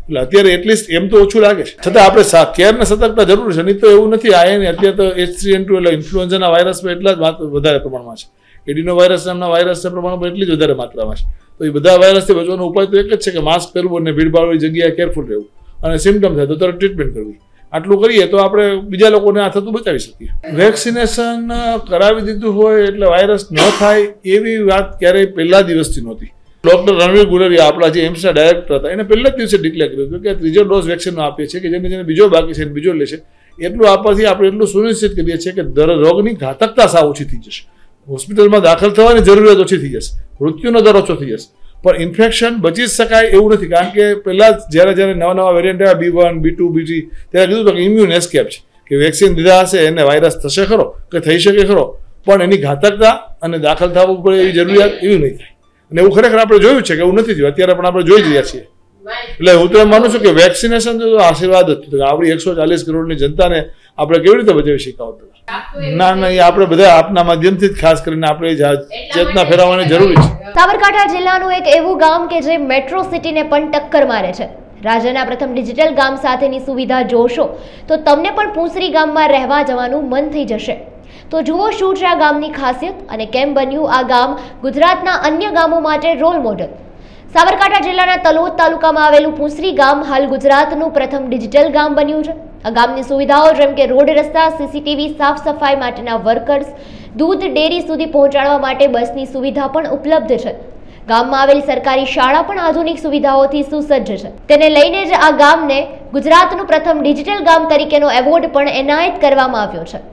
S8: એટલે અત્યારે એટલીસ્ટ એમ તો ઓછું લાગે છે। છતાં આપણે કેર ને સતર્કતા જરૂર છે, નહીં તો એવું નથી આ અત્યારે તો H3N2 એટલે ઇન્ફ્લુએન્ઝાના વાયરસમાં એટલા જ વધારે પ્રમાણમાં છે, એડિનો વાયરસ નામના વાયરસના પ્રમાણમાં એટલી જ વધારે માત્રામાં છે। તો એ બધા વાયરસથી બચવાનો ઉપાય તો એક જ છે કે માસ્ક પહેરવું અને ભીડભાડવાળી જગ્યાએ કેરફુલ રહેવું, અને સિમ્ટમ થાય તો તરત ટ્રીટમેન્ટ કરવી। આટલું કરીએ તો આપણે બીજા લોકોને આ થતું બચાવી શકીએ। વેક્સિનેશન કરાવી દીધું હોય એટલે વાયરસ ન થાય એવી વાત ક્યારેય પહેલા દિવસથી નહોતી। ડૉક્ટર રણવીર ગુલેરિયા આપણા જે એમ્સના ડાયરેક્ટર હતા, એને પહેલા જ દિવસે ડિક્લેર કર્યું હતું કે ત્રીજો ડોઝ વેક્સિનનો આપીએ છીએ કે જેને બીજો બાકી છે બીજો લેશે, એટલું આપવાથી આપણે એટલું સુનિશ્ચિત કરીએ છીએ કે રોગની ઘાતકતા સાવ ઓછી થઈ જશે, હોસ્પિટલમાં દાખલ થવાની જરૂરિયાત ઓછી થઈ જશે, મૃત્યુનો દર ઓછો થઈ જશે, પણ ઇન્ફેક્શન બચી જ શકાય એવું નથી। કારણ કે પહેલાં જ્યારે નવા વેરિયન્ટ આવ્યા B1, B2, B3 ત્યારે કીધું કે ઇમ્યુન એસ્કેપ છે, કે વેક્સિન દીધા હશે એને વાયરસ થશે ખરો કે થઈ શકે ખરો, પણ એની ઘાતકતા અને દાખલ થવું પડે એવી જરૂરિયાત એવી નહીં થાય, અને એવું ખરેખર આપણે જોયું છે કે એવું નથી થયું, અત્યારે પણ આપણે જોઈ જ રહ્યા છીએ। એટલે હું તો એમ માનું છું કે વેક્સિનેશન તો આશીર્વાદ જ હતું, આપણી 140 કરોડની જનતાને આપણે કેવી રીતે બચાવી શકાય। ના એ આપણે બધા આપના માધ્યમથી જ ખાસ કરીને આપણે ચેતના ફેરવવાની જરૂરી છે।
S1: સાબરકાંઠા જિલ્લાનું એક એવું ગામ કે જે મેટ્રો સિટીને પણ ટક્કર મારે છે। રાજ્યના પ્રથમ ડિજિટલ ગામ સાથેની સુવિધા જોશો તો તમને પણ પૂંસરી ગામમાં રહેવા જવાનું મન થઈ જશે। તો જુઓ શું છે આ ગામની ખાસિયત અને કેમ બન્યું આ ગામ ગુજરાતના અન્ય ગામો માટે રોલ મોડલ। સાબરકાંઠા જિલ્લાના તલોદ તાલુકામાં આવેલું પૂંસરી ગામ હાલ ગુજરાતનું પ્રથમ ડિજિટલ ગામ બન્યું છે। આ ગામની સુવિધાઓ જેમ કે રોડ રસ્તા, સીસીટીવી, સાફ સફાઈ માટેના વર્કર્સ, દૂધ ડેરી સુધી પહોંચાડવા માટે બસની સુવિધા પણ ઉપલબ્ધ છે। ગામમાં આવેલી સરકારી શાળા પણ આધુનિક સુવિધાઓથી સુસજ્જ છે। તેને લઈને જ આ ગામને ગુજરાતનું પ્રથમ ડિજિટલ ગામ તરીકેનો એવોર્ડ પણ એનાયત કરવામાં આવ્યો છે।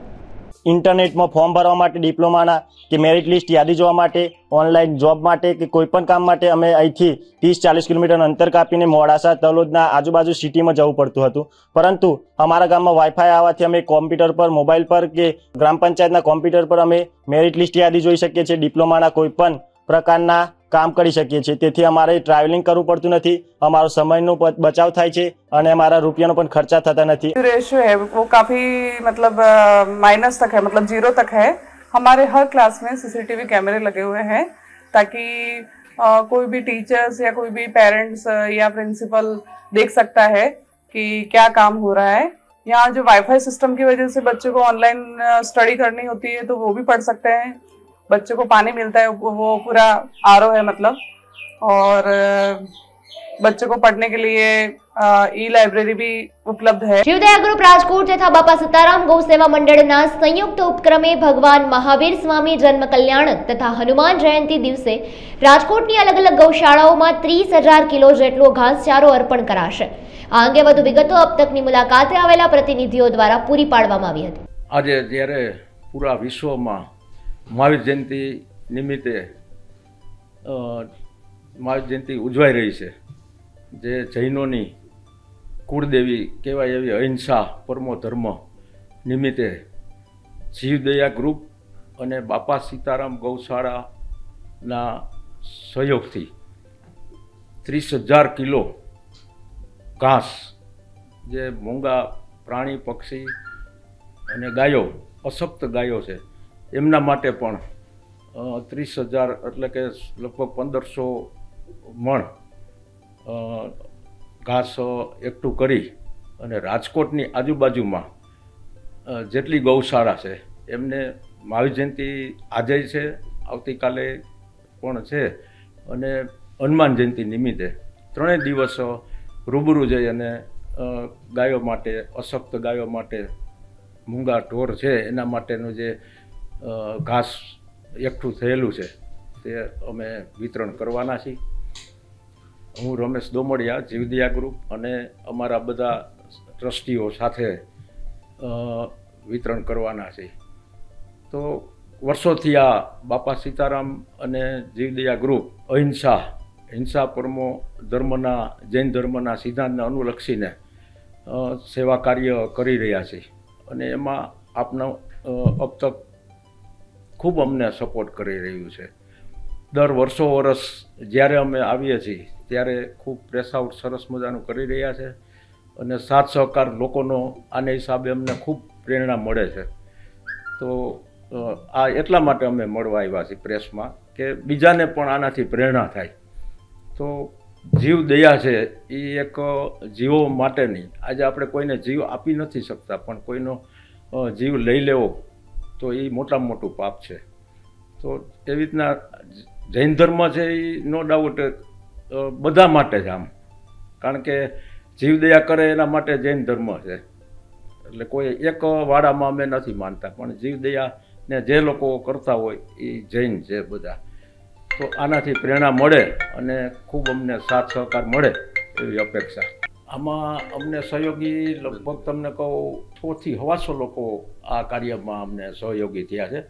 S9: ઇન્ટરનેટમાં ફોર્મ ભરવા માટે, ડિપ્લોમાના કે મેરિટ લિસ્ટ યાદી જોવા માટે, ઓનલાઈન જોબ માટે કે કોઈ પણ કામ માટે અમે અહીંથી 30-40 કિલોમીટર અંતર કાપીને મોડાસા, તલોદના આજુબાજુ સિટીમાં જવું પડતું હતું, પરંતુ અમારા ગામમાં વાઈફાઈ આવવાથી અમે કોમ્પ્યુટર પર, મોબાઈલ પર કે ગ્રામ પંચાયતના કોમ્પ્યુટર પર અમે મેરિટ લિસ્ટ યાદી જોઈ શકીએ છીએ, ડિપ્લોમાના કોઈ પણ પ્રકારના काम કરી શકીએ છીએ। તેથી અમારે ટ્રાવેલિંગ કરવું પડતું નથી, અમારો સમયનો બચાવ થાય છે અને અમારા રૂપિયાનો પણ ખર્ચા થતા નથી।
S10: रेशियो है वो काफ़ी मतलब माइनस तक है, मतलब 0 तक है। हमारे हर क्लास में सीसीटीवी कैमरे लगे हुए हैं ताकि कोई भी टीचर्स या कोई भी पेरेंट्स या प्रिंसिपल देख सकता है कि क्या काम हो रहा है। यहाँ जो वाईफाई सिस्टम की वजह से बच्चों को ऑनलाइन स्टडी करनी होती है तो वो भी पढ़ सकते हैं। बच्चों को पानी मिलता है, वो पूरा आरओ है मतलब, और बच्चों को पढ़ने के लिए ई लाइब्रेरी भी उपलब्ध है।
S1: જીવદયા ગ્રુપ રાજકોટ તથા બાપા સીતારામ ગૌ સેવા મંડળના સંયુક્ત ઉપક્રમે ભગવાન મહાવીર સ્વામી જન્મ કલ્યાણ તથા હનુમાન જયંતિ દિવસે રાજકોટની અલગ અલગ ગૌશાળાઓમાં 30,000 કિલો જેટલો ઘાસચારો અર્પણ કરાશે। આ અંગે વધુ વિગતો અબ તકની મુલાકાતે આવેલા પ્રતિનિધિઓ દ્વારા પૂરી પાડવામાં આવી હતી।
S5: આજે જ્યારે પૂરા વિશ્વમાં મહાવીર જયંતિ નિમિત્તે મહાવીર જયંતિ ઉજવાઈ રહી છે, જે જૈનોની કુળદેવી કહેવાય એવી અહિંસા પરમો ધર્મ નિમિત્તે જીવદયા ગ્રુપ અને બાપા સીતારામ ગૌશાળાના સહયોગથી 30,000 કિલો ઘાસ, જે મૂંગા પ્રાણી પક્ષી અને ગાયો, અશક્ત ગાયો છે, એમના માટે પણ 30,000 એટલે કે લગભગ 1,500 મણ ઘાસ એકઠું કરી અને રાજકોટની આજુબાજુમાં જેટલી ગૌશાળા છે એમને મહાવીર જયંતિ આજે છે, આવતીકાલે પણ છે અને હનુમાન જયંતિ નિમિત્તે 3 દિવસ રૂબરૂ જઈ અને ગાયો માટે, અશક્ત ગાયો માટે, મૂંગા ઢોર છે એના માટેનું જે ઘાસ એકઠું થયેલું છે તે અમે વિતરણ કરવાના છીએ। હું રમેશ દોમડિયા, જીવદયા ગ્રુપ અને અમારા બધા ટ્રસ્ટીઓ સાથે વિતરણ કરવાના છે। તો વર્ષોથી આ બાપા સીતારામ અને જીવદયા ગ્રુપ હિંસા પરમો ધર્મના, જૈન ધર્મના સિદ્ધાંતને અનુલક્ષીને સેવા કાર્ય કરી રહ્યા છે અને એમાં આપનો અબ તક ખૂબ અમને સપોર્ટ કરી રહ્યું છે। દર વર્ષો જ્યારે અમે આવીએ છીએ ત્યારે ખૂબ પ્રેસ આઉટ સરસ મજાનું કરી રહ્યા છે અને સાથ સહકાર લોકોનો આને હિસાબે અમને ખૂબ પ્રેરણા મળે છે। તો આ એટલા માટે અમે મળવા આવ્યા છીએ પ્રેસમાં કે બીજાને પણ આનાથી પ્રેરણા થાય। તો જીવ દયા છે એ એક જીવો માટેની, આજે આપણે કોઈને જીવ આપી નથી શકતા, પણ કોઈનો જીવ લઈ લેવો તો એ મોટામાં મોટું પાપ છે। તો એવી રીતના જૈન ધર્મ છે એ નો ડાઉટ બધા માટે છે આમ, કારણ કે જીવદયા કરે એના માટે જૈન ધર્મ છે, એટલે કોઈ એક વાડામાં અમે નથી માનતા, પણ જીવદયાને જે લોકો કરતા હોય એ જૈન છે બધા। તો આનાથી પ્રેરણા મળે અને ખૂબ અમને સાથ સહકાર મળે એવી અપેક્ષા। આમાં અમને સહયોગી લગભગ તમને કહું 100 થી 125 લોકો આ કાર્યમાં અમને સહયોગી થયા છે,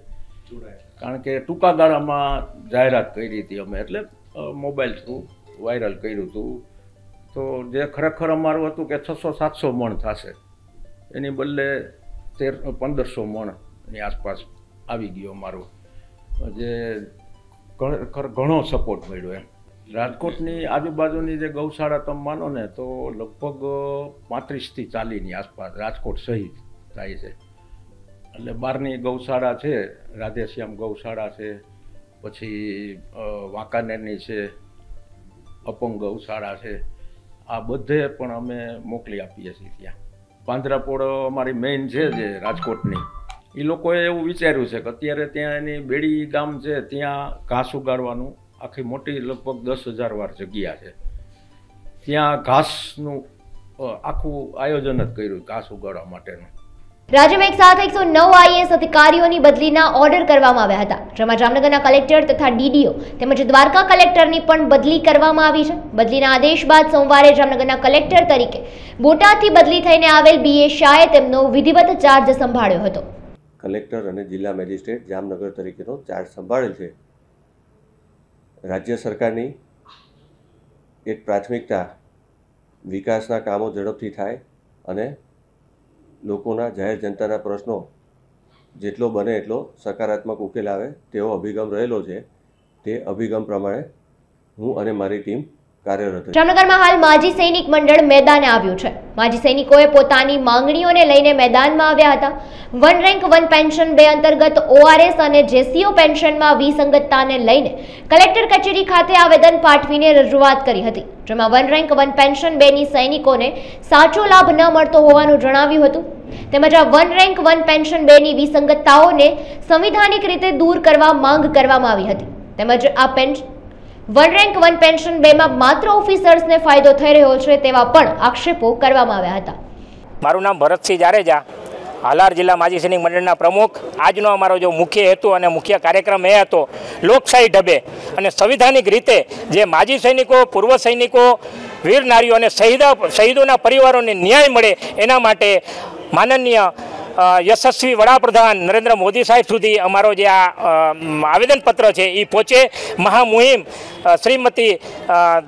S5: કારણ કે ટૂંકા ગાળામાં જાહેરાત કરી હતી અમે, એટલે મોબાઈલ થ્રુ વાયરલ કર્યું હતું। તો જે ખરેખર અમારું હતું કે 600-700 મણ થશે, એની બદલે 1,500 મણની આસપાસ આવી ગયો અમારો, જે ખરેખર ઘણો સપોર્ટ મળ્યો એમ। રાજકોટની આજુબાજુની જે ગૌશાળા તમે માનો ને તો લગભગ 35 થી 40ની આસપાસ રાજકોટ સહિત થાય છે, એટલે બહારની ગૌશાળા છે, રાધેશ્યામ ગૌશાળા છે, પછી વાંકાનેરની છે, અપંગ ગૌશાળા છે, આ બધે પણ અમે મોકલી આપીએ છીએ ત્યાં। પાંજરાપોળ અમારી મેઇન છે જે રાજકોટની, એ લોકોએ એવું વિચાર્યું છે કે અત્યારે ત્યાં એની બેડી ગામ છે, ત્યાં ઘાસ ઉગાડવાનું આખી મોટી લગભગ 10,000 વાર જગ્યા છે, ત્યાં ઘાસનું આખું આયોજન જ કર્યું ઘાસ ઉગાડવા માટેનું।
S1: રાજ્યમાં એક સાથે 109 આઈએએસ અધિકારીઓની બદલીના ઓર્ડર કરવામાં આવ્યા હતા, જેમાં જામનગરના કલેક્ટર તથા ડીડીઓ તેમજ દ્વારકા કલેક્ટરની પણ બદલી કરવામાં આવી છે। બદલીના આદેશ બાદ સોમવારે જામનગરના કલેક્ટર તરીકે બોટાદથી બદલી થઈને આવેલ બીએ શાહે તેમનો વિધિવત ચાર્જ સંભાળ્યો હતો।
S11: કલેક્ટર અને જિલ્લા મેજિસ્ટ્રેટ જામનગર તરીકેનો ચાર્જ સંભાળેલ છે। રાજ્ય સરકારની એક પ્રાથમિકતા વિકાસના કામો ઝડપથી થાય અને લોકોના, જાહેર જનતાના પ્રશ્નો જેટલો બને એટલો સકારાત્મક ઉકેલ આવે તેવો અભિગમ રહેલો છે। તે અભિગમ પ્રમાણે હું અને મારી ટીમ કાર્યરત છે।
S1: જામનગરમાં હાલ માજી સૈનિક મંડળ મેદાને આવ્યું છે। માજી સૈનિકોએ પોતાની માંગણીઓને લઈને મેદાનમાં આવ્યા હતા। 1 રેન્ક 1 પેન્શન 2 અંતર્ગત ઓઆરએસ અને જેસીઓ પેન્શનમાં વિસંગતતાને લઈને કલેક્ટર કચેરી ખાતે આવેદન પાઠવીને રજૂઆત કરી હતી, જેમાં 1 રેન્ક 1 પેન્શન 2ની સૈનિકોને સાચો લાભ ન મળતો હોવાનું જણાવ્યું હતું, તેમજ આ 1 રેન્ક 1 પેન્શન 2ની વિસંગતતાઓને સંવિધાનિક રીતે દૂર કરવા માંગ કરવામાં આવી હતી, તેમજ આ વન રેન્ક વન પેન્શન 2 માં માત્ર ઓફિસર્સને ફાયદો થઈ રહ્યો છે તેવા પણ આક્ષેપો કરવામાં આવ્યા હતા.
S12: મારું નામ ભરતસિંહ જાડેજા, હાલાર જિલ્લા માજી સૈનિક મંડળના પ્રમુખ. આજનો અમારો જો મુખ્ય હેતુ અને મુખ્ય કાર્યક્રમ એ હતો લોકશાહી ઢબે અને સંવિધાનિક રીતે જે માજી સૈનિકો, પૂર્વ સૈનિકો, વીર નારીઓ અને શહીદોના પરિવારોને ન્યાય મળે એના માટે માનનીય યશસ્વી વડાપ્રધાન નરેન્દ્ર મોદી સાહેબ સુધી અમારો જે આ આવેદનપત્ર છે એ પહોંચે. મહામુહિમ શ્રીમતી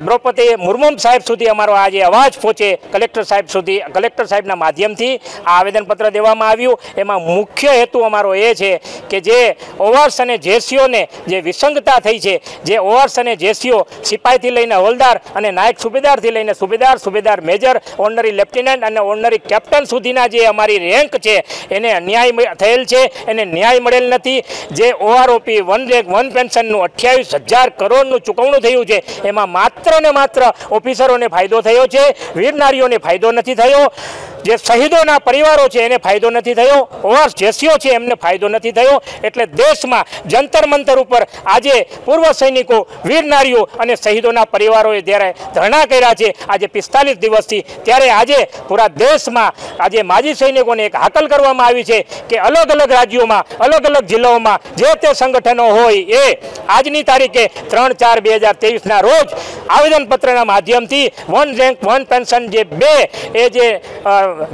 S12: દ્રૌપદી મુર્મુ સાહેબ સુધી અમારો આ જે અવાજ પહોંચે કલેક્ટર સાહેબ સુધી, કલેક્ટર સાહેબના માધ્યમથી આ આવેદનપત્ર દેવામાં આવ્યું. એમાં મુખ્ય હેતુ અમારો એ છે કે જે ઓવર્સ અને જેસીઓને જે વિસંગતા થઈ છે, જે ઓવર્સ અને જેસીઓ સિપાહીથી લઈને હવલદાર અને નાયક સુબેદારથી લઈને સુબેદાર મેજર, ઓનરી લેફ્ટનન્ટ અને ઓનરી કેપ્ટન સુધીના જે અમારી રેન્ક છે એને અન્યાય થયેલ છે, એને ન્યાય મળેલ નથી. જે ઓઆરઓપી વન રેન્ક વન પેન્શનનું 28,000 કરોડનું ચૂકવણું થયું છે એમાં માત્ર ને માત્ર ઓફિસરોને ફાયદો થયો છે, વીર નારીઓને ફાયદો નથી થયો. જે શહીદોના પરિવારો છે એને ફાયદો નથી થયો, ઓવર્સ જેસીઓ છે એમને ફાયદો નથી થયો. એટલે દેશમાં જંતર મંતર ઉપર આજે પૂર્વ સૈનિકો, વીર નારીઓ અને શહીદોના પરિવારોએ જ્યારે ધરણા કર્યા છે આજે 45 દિવસથી, ત્યારે આજે પૂરા દેશમાં આજે માજી સૈનિકોને એક હાકલ કરવામાં આવી છે કે અલગ અલગ રાજ્યોમાં, અલગ અલગ જિલ્લાઓમાં જે તે સંગઠનો હોય એ આજની તારીખે 3/4/2023ના રોજ આવેદનપત્રના માધ્યમથી વન રેન્ક વન પેન્શન જે 2 એ જે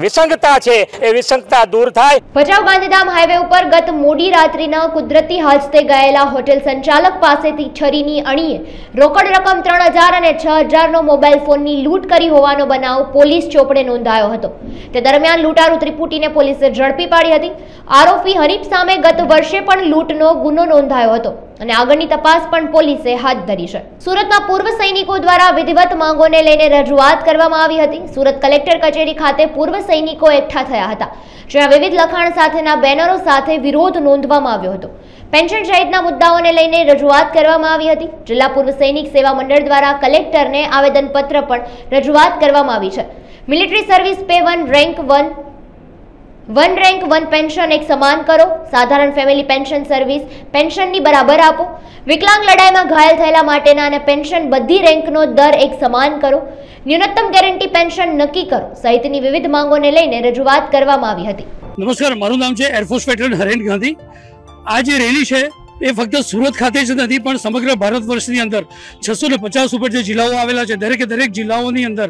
S12: વિસંગતા છે એ વિસંગતા દૂર થાય.
S1: ભચાઉ ગાંધીધામ હાઈવે ઉપર ગત મોડી રાત્રિના કુદરતી હાદસે ગયેલા હોટેલ સંચાલક પાસેથી છરીની અણીએ રોકડ રકમ 3,000 અને 6,000નો મોબાઈલ ફોનની લૂંટ કરી હોવાનો બનાવ પોલીસ ચોપડે નોંધાયો હતો. તે દરમિયાન લૂંટારૂ ત્રિપુટીને પોલીસે ઝડપી પાડી હતી. આરોપી હરીફ સામે ગત વર્ષે પણ લૂંટનો ગુનો નોંધાયો હતો અને આગળની તપાસ પણ પોલીસે હાથ ધરી છે. સુરતમાં પૂર્વ સૈનિકો દ્વારા વિધિવત માંગોને લઈને રજૂઆત કરવામાં આવી હતી. સુરત કલેક્ટર કચેરી ખાતે પૂર્વ સૈનિકો એકઠા થયા હતા, જ્યાં વિવિધ લખાણ સાથેના બેનરો સાથે વિરોધ નોંધવામાં આવ્યો હતો. પેન્શન સહિતના મુદ્દાઓને લઈને રજૂઆત કરવામાં આવી હતી. જિલ્લા પૂર્વ સૈનિક સેવા મંડળ દ્વારા કલેક્ટરને આવેદનપત્ર પણ રજૂઆત કરવામાં આવી છે. Military service pay one rank one pension એક સમાન કરો, સાધારણ ફેમિલી પેન્શન સર્વિસ પેન્શનની બરાબર આપો, વિકલાંગ લડાઈમાં ઘાયલ થયેલા માટેના અને પેન્શન બધી રેન્કનો દર એક સમાન કરો, ન્યૂનતમ ગેરંટી પેન્શન નક્કી કરો સહિતની વિવિધ માંગોને લઈને રજૂઆત કરવામાં આવી હતી.
S13: નમસ્કાર, મારું નામ છે એરફોર્સ વેટરન હરેન ગાંધી. આ જે રેલી છે એ ફક્ત સુરત ખાતે જ નથી પણ સમગ્ર ભારત વર્ષની અંદર 650 ઉપર જે જિલ્લાઓ આવેલા છે દરેક જિલ્લાઓની અંદર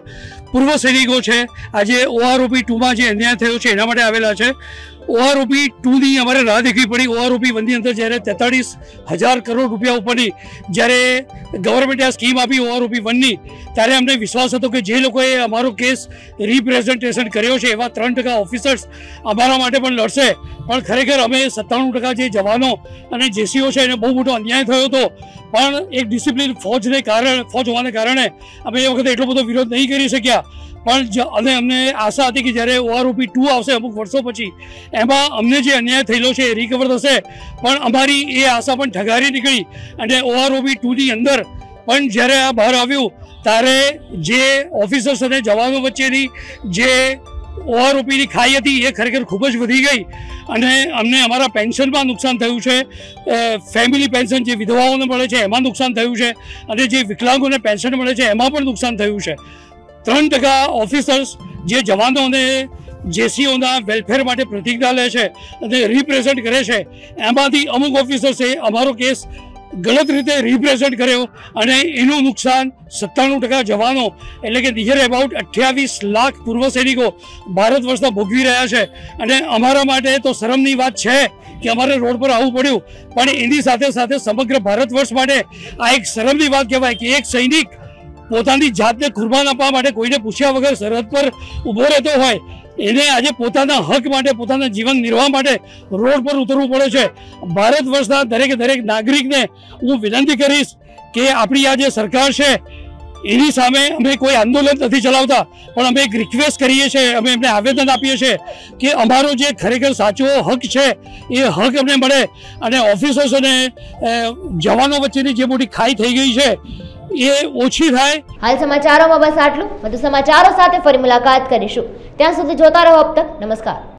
S13: પૂર્વ સૈનિકો છે આજે OROP 2માં જે અન્યાય થયો છે એના માટે આવેલા છે. OROP 2ની અમારે રાહ દેખવી પડી. OROP 1ની અંદર જ્યારે 43,000 કરોડ રૂપિયા ઉપરની જ્યારે ગવર્મેન્ટે આ સ્કીમ આપી OROP 1ની, ત્યારે અમને વિશ્વાસ હતો કે જે લોકોએ અમારો કેસ રિપ્રેઝન્ટેશન કર્યો છે એવા 3% ઓફિસર્સ અમારા માટે પણ લડશે. પણ ખરેખર અમે 97% જે જવાનો અને જેસીઓ છે એને બહુ મોટો અન્યાય થયો હતો. પણ એક ડિસિપ્લિન ફોજ હોવાને કારણે અમે એ વખતે એટલો બધો વિરોધ નહીં કરી શક્યા. પણ અમને આશા હતી કે જ્યારે OROP 2 આવશે અમુક વર્ષો પછી એમાં અમને જે અન્યાય થયેલો છે એ રિકવર થશે. પણ અમારી એ આશા પણ ઠગારી નીકળી અને OROP 2ની અંદર પણ જ્યારે આ બહાર આવ્યું ત્યારે જે ઓફિસર્સ અને જવાનો વચ્ચેની જે OROPની ખાઈ હતી એ ખરેખર ખૂબ જ વધી ગઈ અને અમને અમારા પેન્શનમાં નુકસાન થયું છે. ફેમિલી પેન્શન જે વિધવાઓને મળે છે એમાં નુકસાન થયું છે અને જે વિકલાંગોને પેન્શન મળે છે એમાં પણ નુકસાન થયું છે. 3% ઓફિસર્સ જે જવાનો અને જેસીઓના વેલફેર માટે પ્રતિજ્ઞા લે છે અને રિપ્રેઝન્ટ કરે છે એમાંથી અમુક ઓફિસર્સે અમારો કેસ ગલત રીતે રિપ્રેઝન્ટ કર્યો અને એનું નુકસાન 97% જવાનો એટલે કે નિયર અબાઉટ 28 લાખ પૂર્વ સૈનિકો ભારત વર્ષના ભોગવી રહ્યા છે. અને અમારા માટે તો શરમની વાત છે કે અમારે રોડ પર આવવું પડ્યું, પણ એની સાથે સાથે સમગ્ર ભારત વર્ષ માટે આ એક શરમની વાત કહેવાય કે એક સૈનિક પોતાની જાતને કુરબાન આપવા માટે કોઈને પૂછ્યા વગર સરહદ પર ઊભો રહેતો હોય એને આજે પોતાના હક માટે, પોતાના જીવન નિર્વાહ માટે રોડ પર ઉતરવું પડે છે. ભારત વર્ષના દરેક નાગરિકને હું વિનંતી કરીશ કે આપણી આ જે સરકાર છે એની સામે અમે કોઈ આંદોલન નથી ચલાવતા, પણ અમે એક રિક્વેસ્ટ કરીએ છીએ, અમે એમને આવેદન આપીએ છીએ કે અમારો જે ખરેખર સાચો હક છે એ હક અમને મળે અને ઓફિસર્સ અને જવાનો વચ્ચેની જે મોટી ખાઈ થઈ ગઈ છે એ ઓછી થાય.
S1: હાલ સમાચારોમાં બસ આટલું. વધુ સમાચારો સાથે ફરી મુલાકાત કરીશું. ત્યાં સુધી જોતા રહો અબ તક. નમસ્કાર.